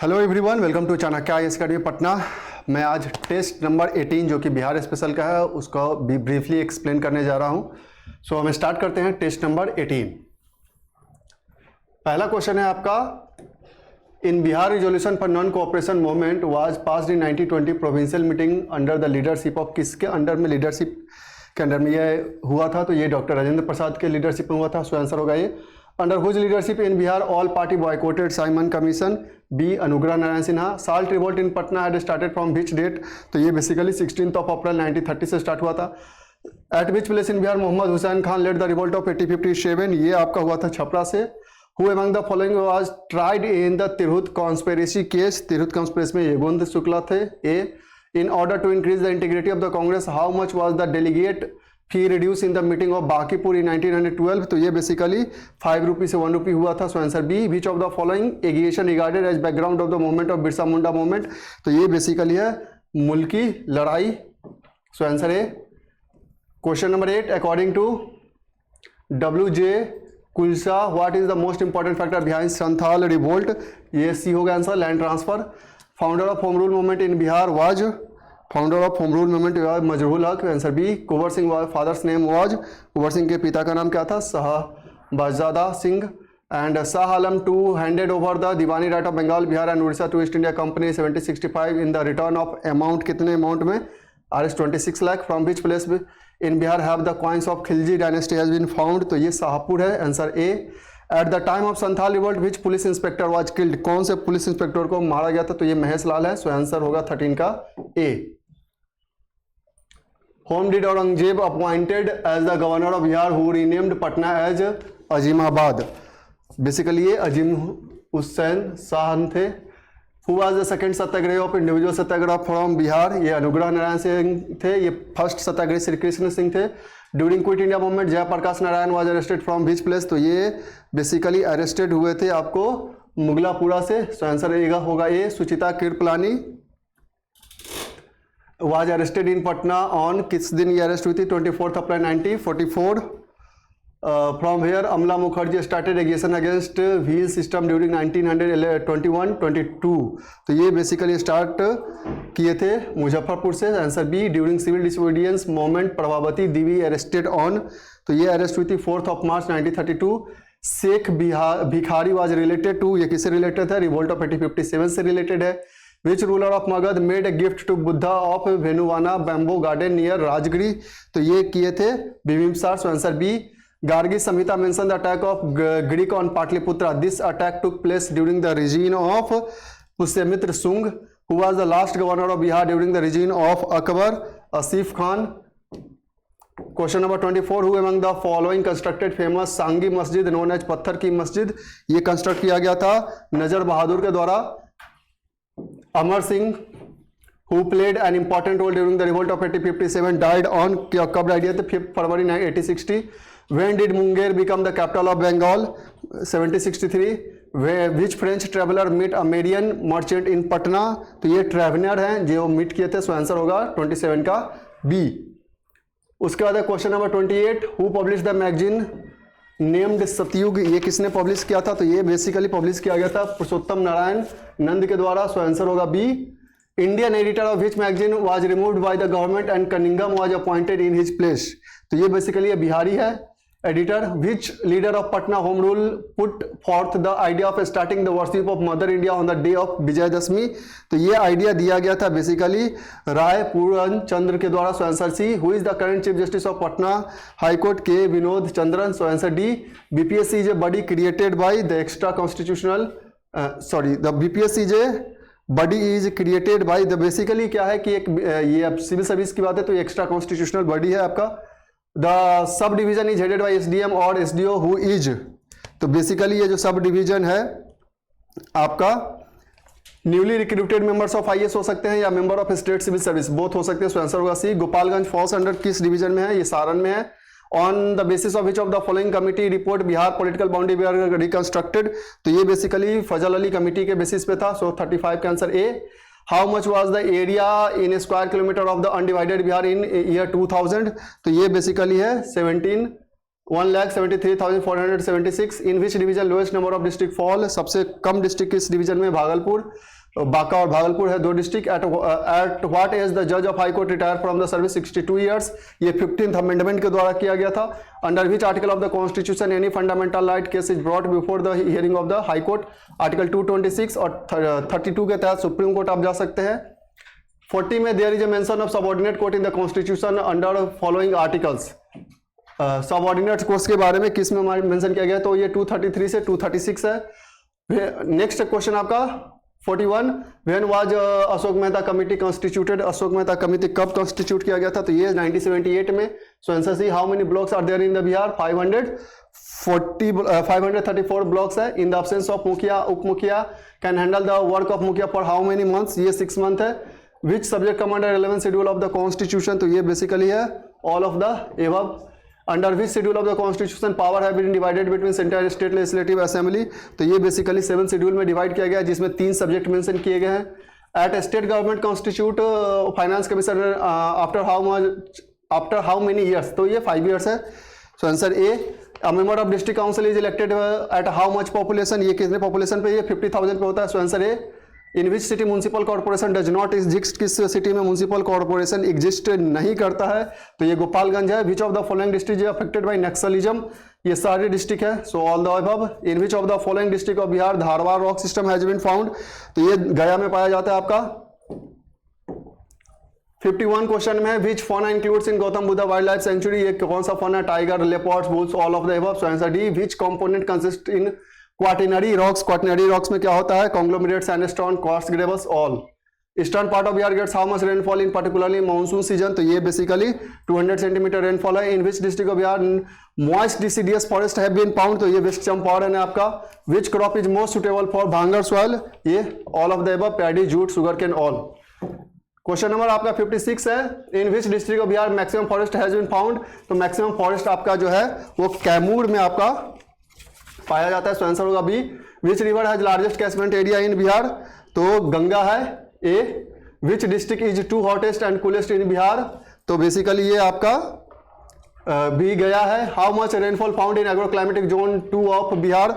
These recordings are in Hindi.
Hello everyone, welcome to Chanakya IAS academy Patna. मैं आज टेस्ट नंबर 18 जो कि बिहार स्पेशल का है उसको भी ब्रीफली एक्सप्लेन करने जा रहा हूं। सो हम स्टार्ट करते हैं टेस्ट नंबर 18। पहला क्वेश्चन है आपका, in Bihar resolution for non cooperation movement was passed in 1920 provincial meeting under the leadership of, किसके अंडर में, लीडरशिप के अंडर में ये हुआ था? तो ये डॉक्टर राजेंद्र प्रसाद के लीडरशिप में हुआ था। सो आंसर होगा ये, under whose leadership in Bihar all party boycotted Simon Commission. B, Anugrah Narayan Sinha. Salt revolt in Patna had started from which date? तो ये बेसिकली 16 अप्रैल 1930 से स्टार्ट हुआ था। At which place in Bihar Mohammad Hussain Khan led the revolt of 1857? ये आपका हुआ था छपरा से। Who among the following was tried in the Tirhut conspiracy case? Tirhut conspiracy में यशवंत शुक्ला थे। A, in order to increase the integrity of the Congress how much was the delegate fee reduce in the meeting of Bankipur in 1912? तो ये बेसिकली 5 रुपी से 1 रुपी हुआ था। So answer B, which of the following agitation regarded as background of the movement of Birsa Munda movement? तो ये बेसिकली है मुल्की लड़ाई। सो आंसर है question number 8, according to WJ Culshaw what is the most important factor behind Santhal revolt? ये सी होगा answer, land transfer. Founder of home rule movement in Bihar was, founder of home rule movement Mazharul Haque. Answer B, Kunwar Singh father's name was, Kunwar Singh के पिता का नाम क्या था? Shahabzada Singh. And Shah Alam two handed over the Diwani right of Bengal, Bihar and Orissa to East India Company 1765 in the return of amount, कितने अमाउंट में? Rs 26 lakh. From which place in Bihar have the coins of Khilji dynasty has been found? तो ये शाहपुर है। Answer A, at the time of Santhal revolt which police inspector was killed? कौन से पुलिस इंस्पेक्टर को मारा गया था? तो ये महेश लाल है। सो आंसर होगा 13 का ए। Whom did Aurangzeb appointed as the governor of Bihar who renamed Patna as Azimabad? Basically ये अजीम हुसैन शाह थे। Who was the second satyagrahi of individual satyagraha from Bihar? ये अनुग्रह नारायण सिंह थे। ये फर्स्ट सत्याग्रही श्री कृष्ण सिंह थे। During quit India movement Jayaprakash Narayan was arrested from which place? तो ये बेसिकली अरेस्टेड हुए थे आपको मुगलापुरा से। सो आंसर होगा ए, सुचिता Kripalani was arrested in Patna on, किस दिन ये अरेस्ट हुई थी? 24 अप्रैल 1944। From here Amla Mukherjee started agitation against wheel system during 1921-22? तो ये बेसिकली स्टार्ट किए थे मुजफ्फरपुर से। Answer B, during civil disobedience movement Prabhavati Devi arrested on? तो ये अरेस्ट हुई थी 4 मार्च 1932। Sheikh Bhikhari was related to, ये किससे रिलेटेड है? रिवोल्ट ऑफ 1857 से रिलेटेड है। Which ruler of Magadh made a gift to Buddha of Venuvana bamboo garden near Rajgiri? तो ये किए थे Bimbisara. So answer B, Gargi Samhita mention the attack of Greek on Pataliputra. This attack took place during the reign of Pushyamitra Shunga. Who was the last governor of Bihar during the reign of Akbar? Asif Khan. Question number 24, who among the following constructed famous सांगी मस्जिद नोन एज पत्थर की मस्जिद? ये कंस्ट्रक्ट किया गया था नजर बहादुर के द्वारा। Amar Singh who played an important role during the revolt of 1857 died on, कब डाइड थे? 5 फरवरी 1860। when did Munger become the capital of Bengal? 1763। which French traveler met a Marian merchant in Patna? तो ये ट्रेवलर हैं जो मीट किए थे। सो आंसर होगा 27 का बी। उसके बाद question number 28, who publish the magazine named सतयुग? ये किसने पब्लिश किया था? तो ये बेसिकली पब्लिश किया गया था पुरुषोत्तम नारायण नंद के द्वारा। सो आंसर होगा B, Indian editor of which magazine was removed by the government and Cunningham was appointed in his place? तो ये बेसिकली ये बिहारी है editor. Which leader of Patna home rule put forth the idea of starting the worship of mother India on the day of Vijayadashami? तो ये आइडिया दिया गया था बेसिकली राय पूर्ण चंद्र के द्वारा। So answer C, who is the current chief justice of Patna high court? K Vinod Chandran. So answer D, BPSC is a body created by the extra constitutional the BPSC is a body is created by the, basically क्या है कि एक ये अब सिविल सर्विस की बात है तो एक्स्ट्रा कॉन्स्टिट्यूशनल बॉडी है आपका। The sub division is headed by SDM और एसडीओ हु इज? तो बेसिकली ये जो सब डिवीजन है आपका newly recruited members of IAS हो सकते हैं या member of state civil service, both हो सकते हैं। सो आंसर होगा सी, गोपालगंज फॉल्स अंडर किस डिवीजन में है? ये सारण में है। On the basis of which of the following committee report Bihar political boundary Bihar reconstructed? तो ये बेसिकली फजल अली कमिटी के बेसिस पे था। सो 35 का answer A. How much was the area in square kilometre of the undivided Bihar in year 2000? तो ये बेसिकली है 17 1,73,476। In which division lowest number of district fall, सबसे कम डिस्ट्रिक्ट किस डिवीजन में? भागलपुर, बांका और भागलपुर है 2 district. At what age the जज of high court retire from the service? 62 years. ये 15th अमेंडमेंट के द्वारा किया गया था। Under which article of the constitution any fundamental right case is brought before the hearing of the high court? Article 226 और 32 के तहत सुप्रीम कोर्ट आप जा सकते हैं। 40 में there is a mention of subordinate court in the constitution under following articles. Subordinate courts के बारे में किस में मेंशन किया गया? तो ये 233 से 236 है। नेक्स्ट क्वेश्चन आपका 41, when was Ashok Mehta committee constituted? Ashok Mehta committee कब कॉन्स्टिट्यूट किया गया था? तो ये 1978 में। So answer C, how many blocks are there in the Bihar? 534 blocks है। In the absence of mukhiya, up mukhiya can handle the work of mukhiya for how many months? ये 6 मंथ है। Which subject comes under 11 schedule of the constitution? तो ये बेसिकली है all of the above. Under which schedule of the constitution power have been divided between central state legislative assembly? तो ये बेसिकली 7 शेड्यूल में डिवाइड किया गया है, जिसमें 3 सब्जेक्ट मेंशन किए गए हैं। At state government constitute finance commissioner after how many years? तो ये 5 ईयर्स है। So answer A. A member of district council is elected at how much population? ये कितने पॉपुलेशन पे? ये 50,000 पे होता है। So answer A. In which city municipal corporation does not exist? किस सिटी में म्यूनसिपल कॉर्पोरेशन एग्जिस्ट नहीं करता है? तो ये गोपालगंज है। Which of the following district is affected by naxalism? ये सारे डिस्ट्रिक्ट है। So all the above. In which of the following district of Bihar Dharwar rock system has been found? तो ये गया में पाया जाता है आपका। 51 क्वेश्चन में which fauna includes in Gautam Buddha wildlife sanctuary? ये कौन सा fauna? Tiger, leopards, bulls, all of the above. So answer D. Which component consist in quaternary rocks? Quaternary rocks में क्या होता है? Conglomerate, sandstone, quartz, gravels, all. Eastern part of Bihar gets how much rainfall in particularly monsoon season? तो ये बेसिकली 200 सेंटीमीटर रेनफॉल है। In which district of Bihar moist deciduous forest have been found? तो ये वेस्ट चंपारण है आपका। Which crop is most suitable for bhangar soil? ये all of the above, paddy, jute, sugar cane, all. Question number आपका 56 है। In which district of Bihar maximum forest has been found? तो मैक्सिमम फॉरेस्ट आपका जो है वो कैमूर में आपका पाया जाता है। सो आंसर होगा B. Which river has largest catchment area in Bihar? तो गंगा है A. Which district is 2 hottest and coolest in Bihar? तो बेसिकली ये आपका बी गया है। How much rainfall found in agro climatic zone 2 of Bihar?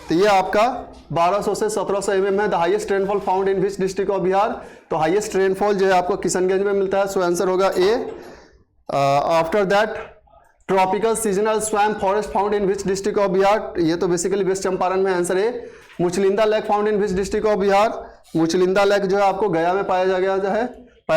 तो ये आपका 1200 से 1700 mm है। The highest rainfall found in which district of Bihar? तो हाईएस्ट रेनफॉल जो है आपको किशनगंज में मिलता है। सो आंसर होगा A. After that tropical seasonal swamp forest found in which district of Bihar? ये तो बेसिकली वेस्ट चंपारण में। Answer A. Muchalinda lake found in which district of Bihar? Muchalinda lake जो है आपको गया में पाया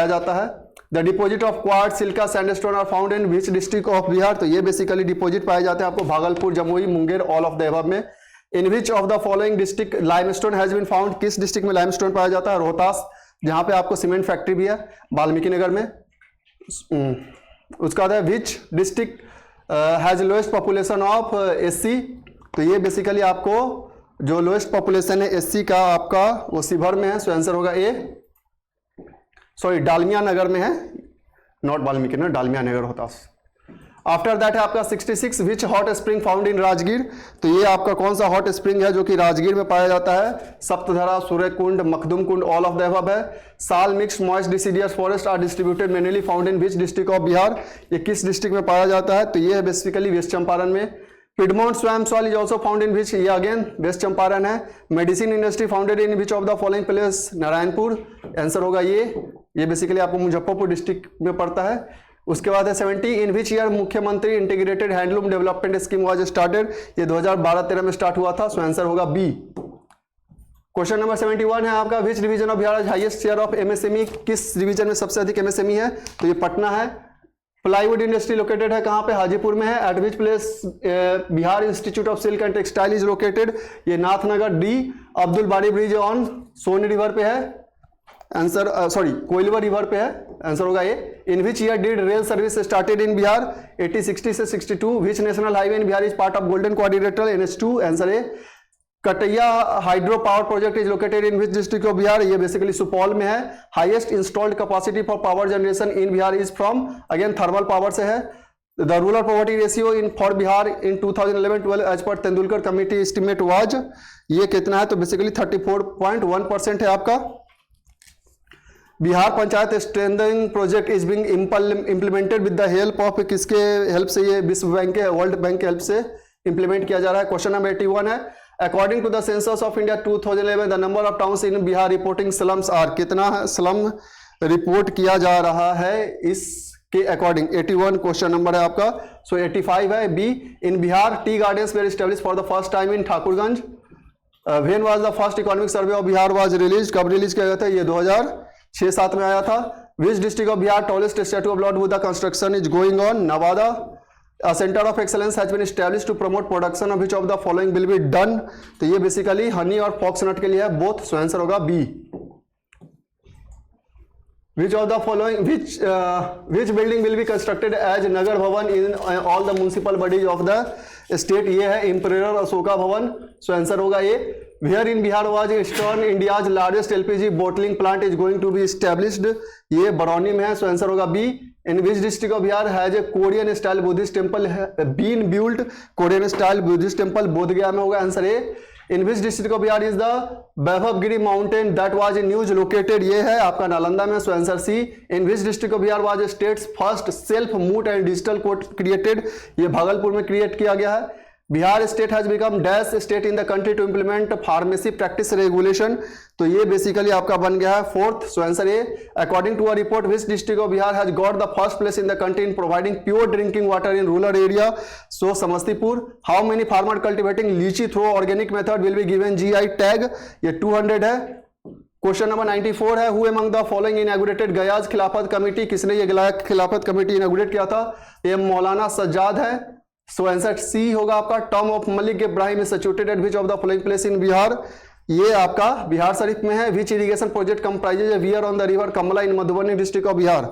जाता है। The deposit of quartz, silica, sandstone are found in which district of Bihar? तो ये बेसिकली डिपोजिट पाए जाते हैं आपको Bhagalpur, Jamui, Munger, all of the above में। In which of the following district limestone has been found? किस डिस्ट्रिक्ट में लाइमस्टोन पाया जाता है? रोहतास, जहां पे आपको सीमेंट फैक्ट्री भी है, वाल्मीकि नगर में। उसका बाद है which district has lowest population of SC? तो ये बेसिकली आपको जो लोएस्ट पॉपुलेशन है एससी का आपका वो शिवहर में है। सो आंसर होगा ए। सॉरी, डालमिया नगर में है, not Valmiki Nagar, Dalmia Nagar Rohtas. After that है आपका 66 which hot spring found in Rajgir? तो ये आपका कौन सा हॉट स्प्रिंग है जो कि राजगीर में पाया जाता है? Saptadhara, Surya Kund, Makhdum Kund, all of the above है। Sal mix moist deciduous forest are distributed mainly found in which district of Bihar? ये किस डिस्ट्रिक्ट में पाया जाता है? तो ये है बेसिकली वेस्ट चंपारण में। Piedmont swamp soil is also found in which? ये अगेन वेस्ट चंपारण है। Medicine industry founded in which of the following place? Narayanpur. Answer होगा ये बेसिकली आपको मुजफ्फरपुर डिस्ट्रिक्ट में पड़ता है। उसके बाद है 70 in which year Mukhyamantri integrated handloom development scheme was started? ये 2012-13 में स्टार्ट हुआ था। सो आंसर होगा बी। क्वेश्चन नंबर 71 है आपका which division of Bihar highest share of MSME? किस डिवीजन में सबसे अधिक एमएसएमई है? तो ये पटना है। प्लाईवुड इंडस्ट्री लोकेटेड है कहाँ पे? हाजीपुर में है। Eight which place Bihar institute of silk and textile is located? ये नाथनगर। डी। अब्दुल बारी ब्रिज ऑन सोन रिवर पे है। आंसर कोइलवर रिवर पे है। आंसर होगा A. In which year did rail service started in Bihar? 80, 60 से 62। Which national highway in Bihar is part of golden quadrilateral? NH2। Answer A. Kataiya hydro power project is located in which district of Bihar? ये बेसिकली सुपौल में है। Highest installed capacity for power generation in Bihar is from? Again thermal power से है। The rural poverty ratio in for Bihar in 2011-12 as per Tendulkar committee estimate was? ये कितना है? तो बेसिकली 34.1% है आपका। Bihar panchayat strengthening project is being implemented with the help of, किसके हेल्प से? ये विश्व बैंक के, वर्ल्ड बैंक के हेल्प से इंप्लीमेंट किया जा रहा है। क्वेश्चन नंबर 81 है, according to the census of India 2011 the number of towns in Bihar reporting slums are, कितना स्लम रिपोर्ट किया जा रहा है इसके अकॉर्डिंग? 81 क्वेश्चन नंबर है आपका। सो 85 है B, in Bihar tea gardens were establish for the first time in Thakurganj. When was the first economic survey of Bihar was release, कब रिलीज किया गया था? ये 2006-07 में आया था। Which district of Bihar tallest statue of lord Buddha construction is going on? Nawada. A center of excellence has been established to promote production of which of the following will be done? तो ये बेसिकली हनी और फॉक्सनट के लिए है, बोथ, सो आंसर होगा B. Which of the following, which building will be constructed as नगर भवन in all the municipal bodies of the state? ये है इंपीरियल अशोका भवन, सो आंसर होगा ए। Where in Bihar was Eastern India's largest LPG bottling plant is going to be established? ये बरौनी में है, सो आंसर होगा B. In which district of Bihar has a Korean style Buddhist temple been built? Korean style Buddhist temple Bodh Gaya में होगा, answer A. In which district of Bihar is the Vaibhavgiri mountain that was in use located? ये है आपका नालंदा में, so answer C. In which district of Bihar was state's first self moot and digital court created? ये भागलपुर में क्रिएट किया गया है। Bihar state has become dash state in the country to implement pharmacy practice regulation, तो ये बेसिकली आपका बन गया है fourth, so answer A. According to a report which district of Bihar has got the first place in the country in providing pure drinking water in rural area? So Samastipur. How many farmer cultivating litchi through organic method will be given GI tag? ये 200 है। क्वेश्चन नंबर 94 है, who among the following inaugurated Gaya's Khilafat committee? किसने ये खिलाफत कमेटी इनॉग्रेट किया था? ये मौलाना सज्जाद है, सो आंसर सी होगा आपका। Term of Malik Ibrahim is situated at which of the following place in Bihar? ये आपका बिहार शरीफ में है। Which irrigation project comprises a weir on the river Kamala in Madhubani district of Bihar?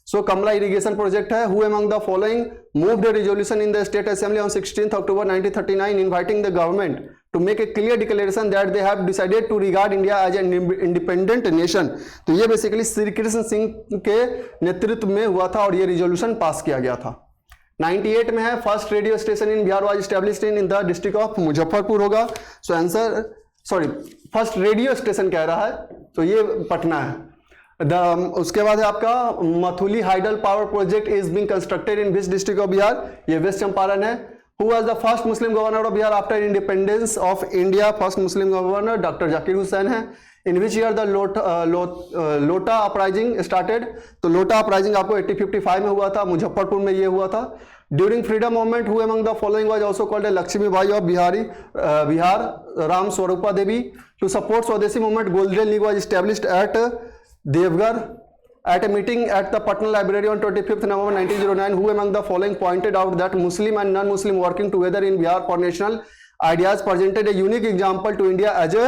So Kamala irrigation project है। Who among the following moved a resolution in the state assembly on 16 October 1939 inviting the government to make a clear declaration that they have decided to regard India as an independent nation? तो ये बेसिकली श्री कृष्ण सिंह के नेतृत्व में हुआ था और ये रिजोल्यूशन पास किया गया था। 98 में है, first radio station in Bihar was established in the district of Muzaffarpur होगा, so answer, sorry, first radio station कह रहा है, तो ये पटना है। उसके बाद है आपका Mathuli hydel power project is being constructed in which district of Bihar? ये वेस्ट चंपारण है। Who was the first Muslim governor of Bihar after independence of India? First Muslim governor doctor Zakir Hussain है। In which year the Lota uprising started? तो लोटा अपराइजिंग आपको 1855 में हुआ था, मुजफ्फरपुर में ये हुआ था। During freedom movement who among the following was also called Lakshmi Bai of Bihar? Ram Swarupa Devi. To support स्वदेशी movement golden league was established eight Deoghar. At a meeting at the Patna Library on 25th November 1909, who among the following pointed out that Muslim and non-Muslim working together in Bihar for national ideas presented a unique example to India as a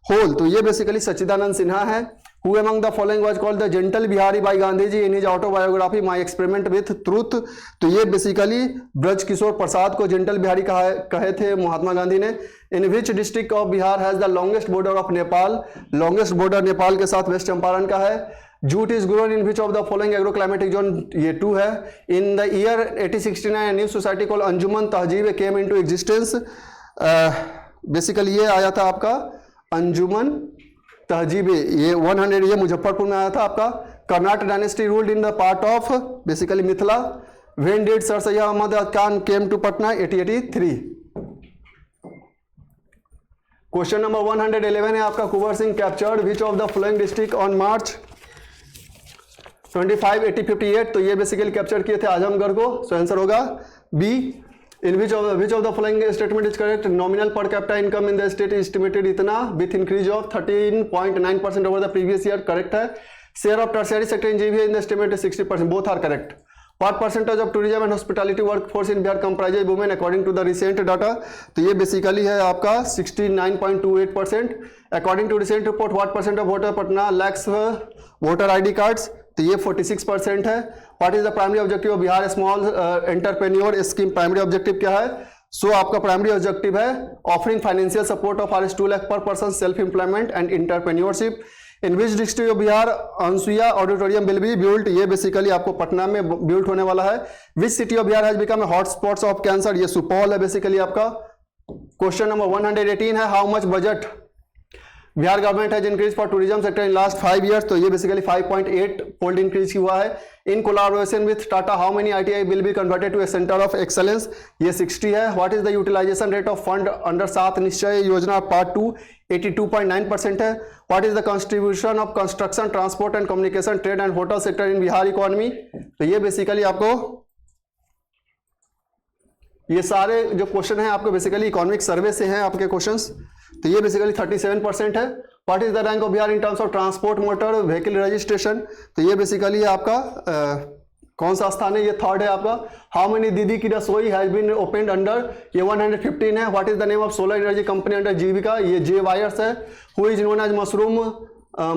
whole? तो ये बेसिकली सच्चिदानंद सिन्हा है। Who among the following was called the gentle Bihari by Gandhi ji in his autobiography My Experiment with Truth? तो ये बेसिकली ब्रज किशोर प्रसाद को जेंटल बिहारी कहे थे महात्मा गांधी ने। In which district of Bihar has the longest border of Nepal? Longest border Nepal के साथ वेस्ट चंपारण का है। Jute is grown in which of the following agroclimatic zone? ये 2 है। In the year 1869 new society called Anjuman Tahzeeb came into existence? Basically ये आया था आपका अंजुमन तहजीब, ये 100, ये मुजफ्फरपुर में आया था आपका। Karnat dynasty ruled in the part of basically Mithila. When did sir Syed Ahmad Khan came to Patna? 1883। Question number 111 है आपका, Kunwar Singh captured which of the following district on March 25, 1858? तो ये बेसिकली कैप्चर किए थे आजमगढ़ को, सो आंसर होगा B. In which of the following statement is correct? Nominal per capita income in the state estimated इतना with increase of 13.9% over the previous year, correct है। Share of tertiary sector in GBA in the estimate 60%, both are correct. What percentage of tourism and hospitality workforce in Bihar comprises women according to the recent data? तो ये बेसिकली है आपका 69.28%। According to recent report, what percent of voter Patna lacks voter ID cards? तो ये 46% है। What is the primary objective of Bihar small entrepreneur scheme? Primary objective क्या है? सो आपका प्राइमरी ऑब्जेक्टिव है offering financial support of Rs 2 lakh per person, self employment and entrepreneurship. In which district of Bihar Anusuiya auditorium will be built? ये बेसिकली आपको पटना में बिल्ट होने वाला है। Which city of Bihar has become hot spots of cancer? ये सुपौल है बेसिकली आपका। क्वेश्चन नंबर 118 है, how much budget Bihar government has increase for tourism sector in last 5 years, तो ये बेसिकली 5.8 फोल्ड इंक्रीज हुआ है। In collaboration with Tata how many ITI will be converted to a centre of excellence, ये 60 है। What is the utilisation rate of fund under 7 निश्चय योजना पार्ट 2, 82.9% है। What is the contribution of construction, transport and communication, trade and hotel sector in Bihar economy, तो ये बेसिकली आपको ये सारे जो क्वेश्चन हैं आपको बेसिकली इकोनॉमिक सर्वे से हैं आपके क्वेश्चंस, तो ये बेसिकली 37% है। What is the rank of Bihar in terms of transport motor vehicle registration, तो ये बेसिकली आपका कौन सा स्थान है, ये 3rd है आपका। हाउ मेनी दीदी की रसोई हैज बीन ओपनड अंडर, ये 115 है। What is the name of solar energy company under Jeevika, ये जे वायर्स है। Who is known as mushroom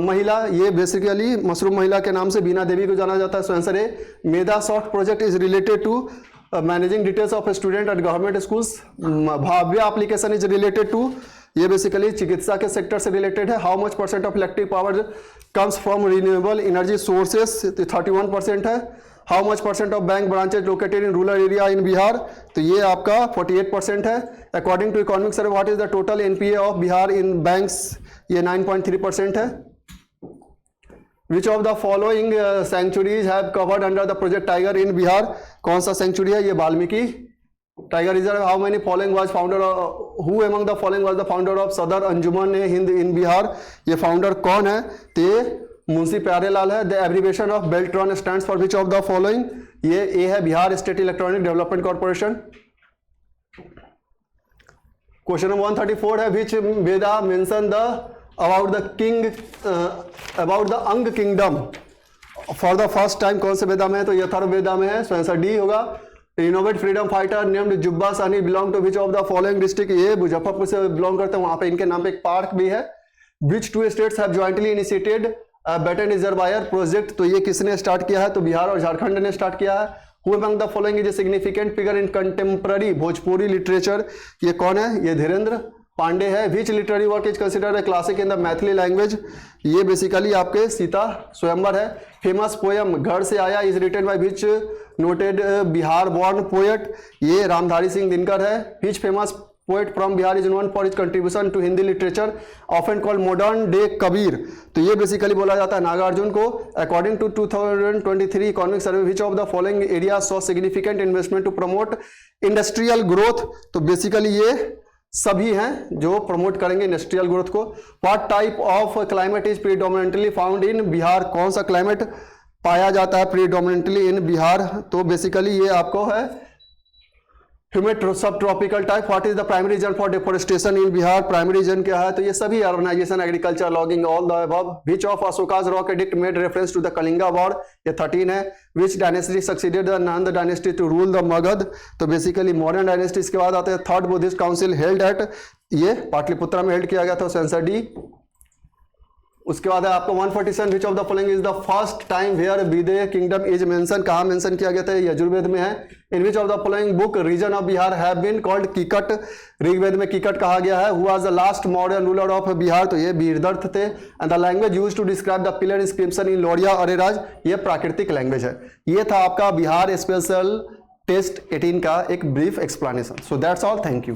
Mahila, ये बेसिकली मशरूम महिला के नाम से बीना देवी को जाना जाता है। सो आंसर है Medha soft project is related to managing details of student at government schools. Bhavya application is related to, ये बेसिकली चिकित्सा के सेक्टर से रिलेटेड है। How much % of electric power comes from renewable energy sources, 31% है। How much % of bank branches located in rural area in Bihar, तो ये आपका 48% है। According to economic survey what is the total NPA of Bihar in banks, ये 9.3% है। Which of the following sanctuaries have covered under the project tiger in Bihar, कौन सा सेंचुरी है, ये Valmiki tiger reserve. How many following was founder, who among the following was the founder of Sadar Anjuman Hind इन बिहार, ये फाउंडर कौन है, तो ये मुंशी प्यारेलाल है। The abbreviation of Beltron stands for which of the following, ये ए है Bihar state electronic development corporation. Question number 134 है which Veda mention the about the king about the Anga kingdom for the first time, कौन से वेदा में है, तो ये अथर्ववेदा में है। सो आंसर डी होगा। Innovate freedom fighter named Jubba Sahni belong to which of the following district, ये मुजफ्फरपुर से बिलोंग करते हैं, वहां पे इनके नाम पे एक पार्क भी है। Which 2 states have jointly initiated Batane reservoir project, तो ये किसने स्टार्ट किया है, तो बिहार और झारखंड ने स्टार्ट किया है। Who among the following is a significant figure in contemporary Bhojpuri literature, ये कौन है, ये धीरेन्द्र पांडे है। Which literary work is considered a classic in the Maithili language, ये बेसिकली आपके सीता स्वयंवर है। फेमस पोएम घर से आया is written by which noted Bihar born poet, ये रामधारी सिंह दिनकर है। Which famous poet from Bihar is known for his contribution to Hindi literature often called modern day Kabir, तो ये बेसिकली बोला जाता है नागार्जुन को। According to 2023 economic survey which of the following area saw significant investment to promote industrial growth, तो बेसिकली ये सभी हैं जो प्रमोट करेंगे इंडस्ट्रियल ग्रोथ को। What type of climate is predominantly found in Bihar, कौन सा क्लाइमेट पाया जाता है प्रीडोमिनेंटली इन बिहार, तो बेसिकली ये आपको है humid sub tropical type. What is the primary reason for deforestation in Bihar, primary reason क्या है, तो ये सभी urbanisation, agriculture, logging, all the above. Which of Ashoka's rock edict made reference to the Kalinga war, ये 13 है। Which dynasty succeeded the Nanda dynasty to rule the Magadh, तो बेसिकली मॉडर्न डायनेस्टी। इसके बाद आते हैं 3rd Buddhist council held at, ये पाटलिपुत्रा में हेल्ड किया गया था, आंसर डी। उसके बाद है आपको 147 which of the following is the first time where Videha kingdom is mention, कहां मेंशन किया गया था, यजुर्वेद में है। In which of the following book region of Bihar have been called Kikat, Rigveda में कीकट कहा गया है। Who was the last modern ruler of Bihar, तो ये वीरदर्थ थे। And the language used to describe the pillar inscription in Lauriya Areraj, ये प्राकृतिक लैंग्वेज है। ये था आपका बिहार स्पेशल टेस्ट 18 का एक brief explanation. So that's all, thank you.